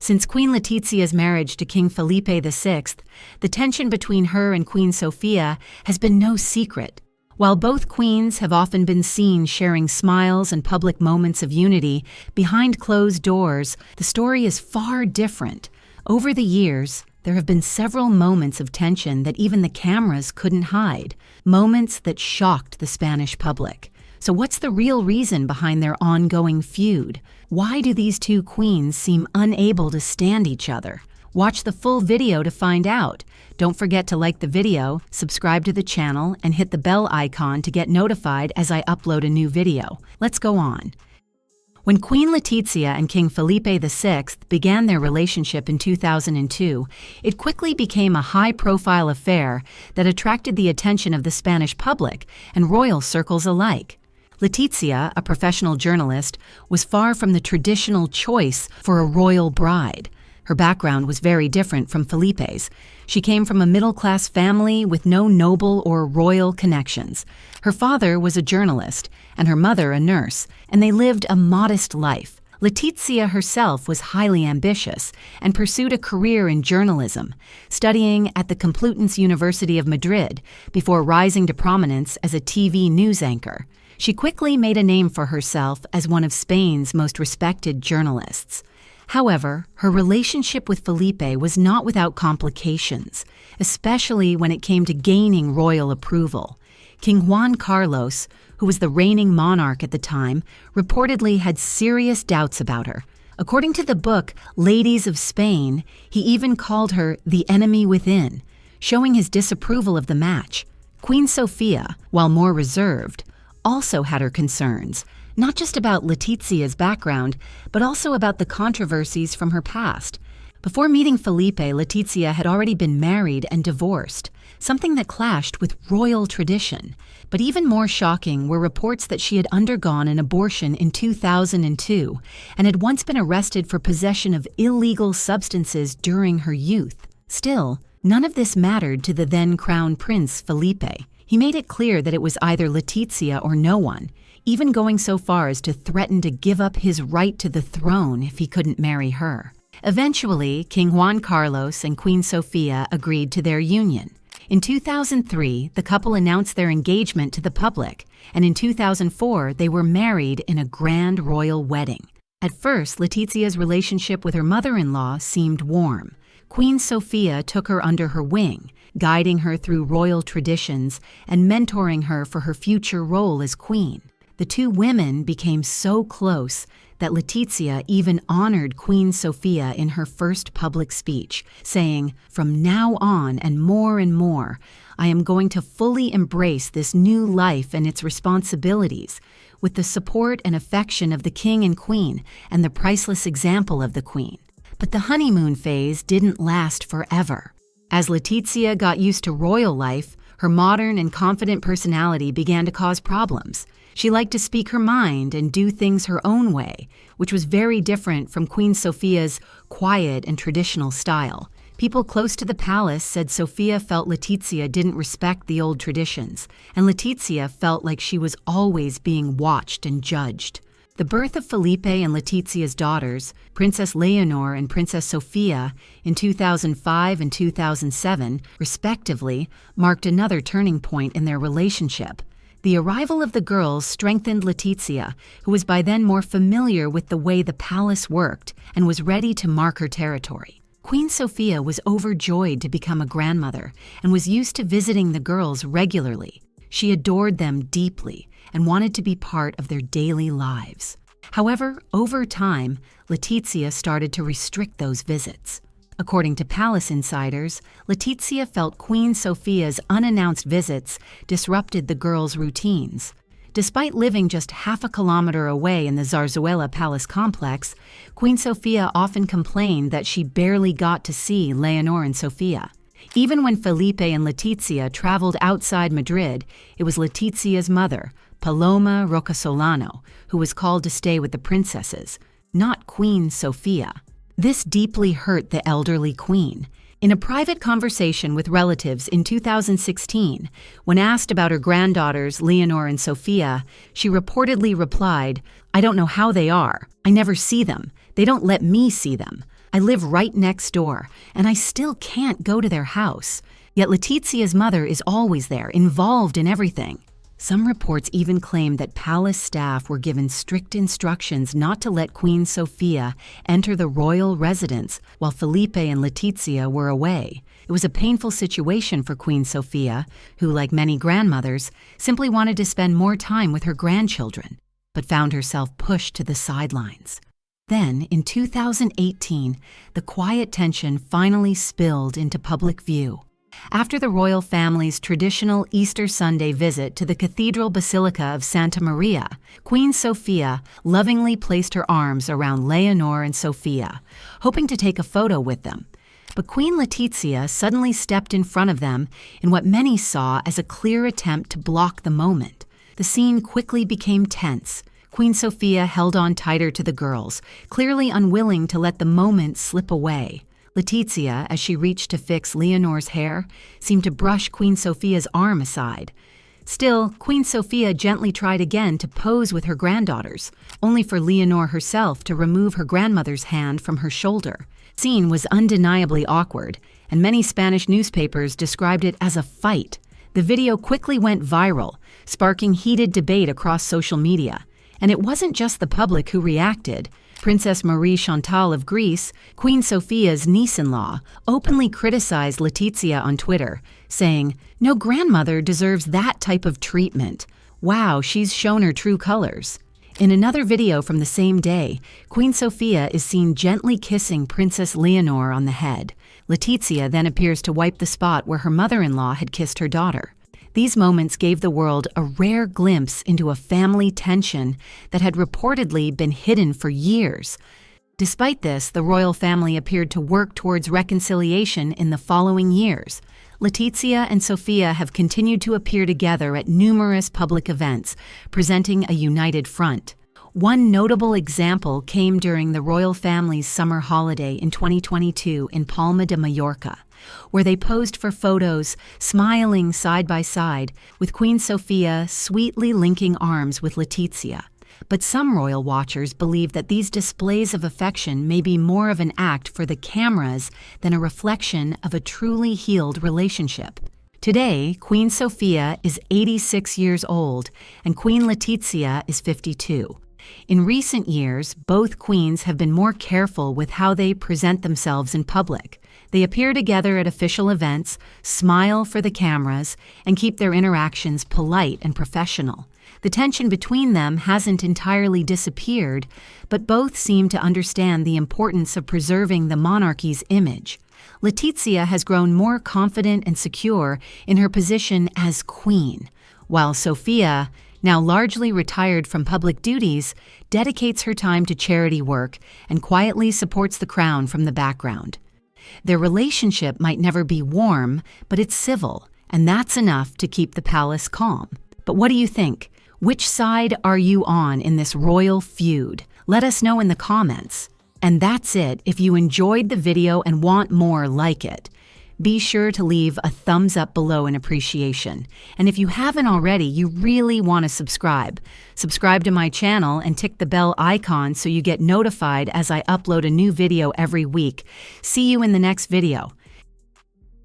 Since Queen Letizia's marriage to King Felipe VI, the tension between her and Queen Sofia has been no secret. While both queens have often been seen sharing smiles and public moments of unity, behind closed doors, the story is far different. Over the years, there have been several moments of tension that even the cameras couldn't hide, moments that shocked the Spanish public. So what's the real reason behind their ongoing feud? Why do these two queens seem unable to stand each other? Watch the full video to find out. Don't forget to like the video, subscribe to the channel, and hit the bell icon to get notified as I upload a new video. Let's go on. When Queen Letizia and King Felipe VI began their relationship in 2002, it quickly became a high-profile affair that attracted the attention of the Spanish public and royal circles alike. Letizia, a professional journalist, was far from the traditional choice for a royal bride. Her background was very different from Felipe's. She came from a middle-class family with no noble or royal connections. Her father was a journalist, and her mother a nurse, and they lived a modest life. Letizia herself was highly ambitious and pursued a career in journalism, studying at the Complutense University of Madrid before rising to prominence as a TV news anchor. She quickly made a name for herself as one of Spain's most respected journalists. However, her relationship with Felipe was not without complications, especially when it came to gaining royal approval. King Juan Carlos, who was the reigning monarch at the time, reportedly had serious doubts about her. According to the book Ladies of Spain, he even called her the enemy within, showing his disapproval of the match. Queen Sofia, while more reserved, also had her concerns, not just about Letizia's background, but also about the controversies from her past. Before meeting Felipe, Letizia had already been married and divorced, something that clashed with royal tradition. But even more shocking were reports that she had undergone an abortion in 2002 and had once been arrested for possession of illegal substances during her youth. Still, none of this mattered to the then Crown Prince Felipe. He made it clear that it was either Letizia or no one, even going so far as to threaten to give up his right to the throne if he couldn't marry her. Eventually, King Juan Carlos and Queen Sofia agreed to their union. In 2003, the couple announced their engagement to the public, and in 2004, they were married in a grand royal wedding. At first, Letizia's relationship with her mother-in-law seemed warm. Queen Sofia took her under her wing, guiding her through royal traditions and mentoring her for her future role as queen. The two women became so close that Letizia even honored Queen Sofia in her first public speech, saying, "From now on and more, I am going to fully embrace this new life and its responsibilities, with the support and affection of the king and queen and the priceless example of the queen." But the honeymoon phase didn't last forever. As Letizia got used to royal life, her modern and confident personality began to cause problems. She liked to speak her mind and do things her own way, which was very different from Queen Sofia's quiet and traditional style. People close to the palace said Sofia felt Letizia didn't respect the old traditions, and Letizia felt like she was always being watched and judged. The birth of Felipe and Letizia's daughters, Princess Leonor and Princess Sofia, in 2005 and 2007, respectively, marked another turning point in their relationship. The arrival of the girls strengthened Letizia, who was by then more familiar with the way the palace worked and was ready to mark her territory. Queen Sofia was overjoyed to become a grandmother and was used to visiting the girls regularly. She adored them deeply and wanted to be part of their daily lives. However, over time, Letizia started to restrict those visits. According to palace insiders, Letizia felt Queen Sofia's unannounced visits disrupted the girls' routines. Despite living just half a kilometer away in the Zarzuela Palace complex, Queen Sofia often complained that she barely got to see Leonor and Sofia. Even when Felipe and Letizia traveled outside Madrid, it was Letizia's mother, Paloma Rocasolano, who was called to stay with the princesses, not Queen Sofia. This deeply hurt the elderly queen. In a private conversation with relatives in 2016, when asked about her granddaughters Leonor and Sofia, she reportedly replied, "I don't know how they are. I never see them. They don't let me see them. I live right next door, and I still can't go to their house. Yet Letizia's mother is always there, involved in everything. Some reports even claim that palace staff were given strict instructions not to let Queen Sofia enter the royal residence while Felipe and Letizia were away. It was a painful situation for Queen Sofia, who, like many grandmothers, simply wanted to spend more time with her grandchildren, but found herself pushed to the sidelines. Then, in 2018, the quiet tension finally spilled into public view. After the royal family's traditional Easter Sunday visit to the Cathedral Basilica of Santa Maria, Queen Sofia lovingly placed her arms around Leonor and Sofia, hoping to take a photo with them. But Queen Letizia suddenly stepped in front of them in what many saw as a clear attempt to block the moment. The scene quickly became tense. Queen Sofia held on tighter to the girls, clearly unwilling to let the moment slip away. Letizia, as she reached to fix Leonor's hair, seemed to brush Queen Sofia's arm aside. Still, Queen Sofia gently tried again to pose with her granddaughters, only for Leonor herself to remove her grandmother's hand from her shoulder. The scene was undeniably awkward, and many Spanish newspapers described it as a fight. The video quickly went viral, sparking heated debate across social media. And it wasn't just the public who reacted. Princess Marie Chantal of Greece, Queen Sofia's niece-in-law, openly criticized Letizia on Twitter, saying, "No grandmother deserves that type of treatment. Wow, she's shown her true colors." In another video from the same day, Queen Sofia is seen gently kissing Princess Leonor on the head. Letizia then appears to wipe the spot where her mother-in-law had kissed her daughter. These moments gave the world a rare glimpse into a family tension that had reportedly been hidden for years. Despite this, the royal family appeared to work towards reconciliation in the following years. Letizia and Sofia have continued to appear together at numerous public events, presenting a united front. One notable example came during the royal family's summer holiday in 2022 in Palma de Mallorca, where they posed for photos, smiling side by side, with Queen Sofia sweetly linking arms with Letizia. But some royal watchers believe that these displays of affection may be more of an act for the cameras than a reflection of a truly healed relationship. Today, Queen Sofia is 86 years old and Queen Letizia is 52. In recent years, both queens have been more careful with how they present themselves in public. They appear together at official events, smile for the cameras, and keep their interactions polite and professional. The tension between them hasn't entirely disappeared, but both seem to understand the importance of preserving the monarchy's image. Letizia has grown more confident and secure in her position as queen, while Sofia, now largely retired from public duties, dedicates her time to charity work and quietly supports the crown from the background. Their relationship might never be warm, but it's civil, and that's enough to keep the palace calm. But what do you think? Which side are you on in this royal feud? Let us know in the comments. And that's it. If you enjoyed the video and want more like it, be sure to leave a thumbs up below in appreciation. And if you haven't already, you really want to subscribe. Subscribe to my channel and tick the bell icon so you get notified as I upload a new video every week. See you in the next video.